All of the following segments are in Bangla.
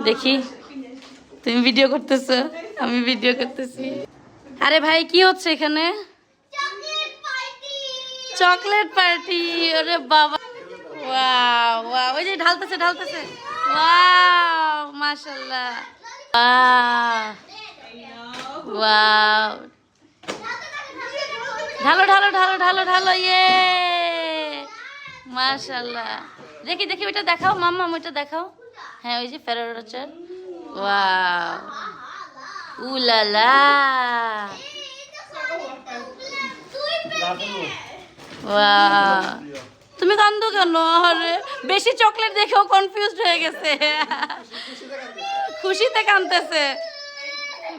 দেখি তুমি ভিডিও করতেছো, আমি ভিডিও করতেছি। আরে ভাই কি হচ্ছে এখানে? Chocolate party. ওরে বাবা, ওয়াও ওয়াও, ওই যে ঢালতেছে ঢালতেছে। ওয়াও মাশাআল্লাহ, ওয়াও। ঢালো ঢালো ঢালো ঢালো ঢালো, ইয়ে মাশাআল্লাহ। দেখি দেখি ওইটা দেখাও মাম্মা, ওইটা দেখাও। হ্যাঁ ওই যে Ferrero Rocher. Wow, ooh la la, wow. তুমি কান্দো কেন? আরে বেশি চকলেট দেখেও কনফিউজড হয়ে গেছে। খুশিতে কাঁদতেছে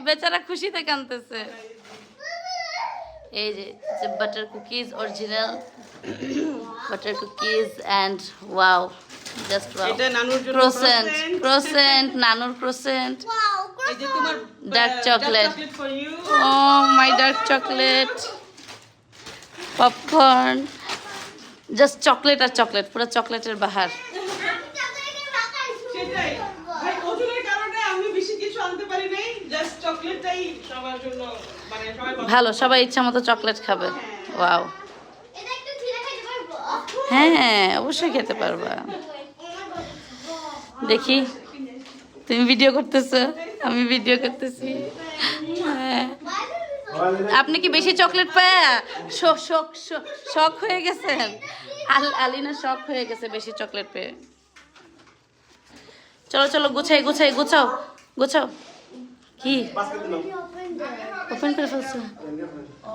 বেচারা, খুশিতে কাঁদতেছে। এই যে butter cookies, original butter cookies and wow, just wow. এটা নানুর জন্য ক্রোসেন্ট, ক্রোসেন্ট, নানুর ক্রোসেন্ট। এই যে তোমার dark chocolate, for you. Oh my dark chocolate, popcorn, just chocolate আর চকলেট, পুরো চকলেটের বাহার। সেটাই ভাই, ওজনের কারণে আমি বেশি কিছু আনতে পারি নাই, জাস্ট চকলেটটাই সবার জন্য, মানে সবাই ভালো, সবাই ইচ্ছা মতো চকলেট খাবে। ওয়াও, হ্যাঁ অবশ্যই খেতে পারবা। দেখি তুমি ভিডিও করতেছো, আমি ভিডিও করতেছি। হ্যাঁ। আপনি কি বেশি চকলেট পায় শখ হয়ে গেছেন? আলিনা শখ হয়ে গেছে বেশি চকলেট পেয়ে। চলো চলো, গুছাই গুছাই, গুছাও গুছাও। কি ওপেন করে ফেলছো?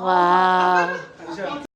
ওয়াও।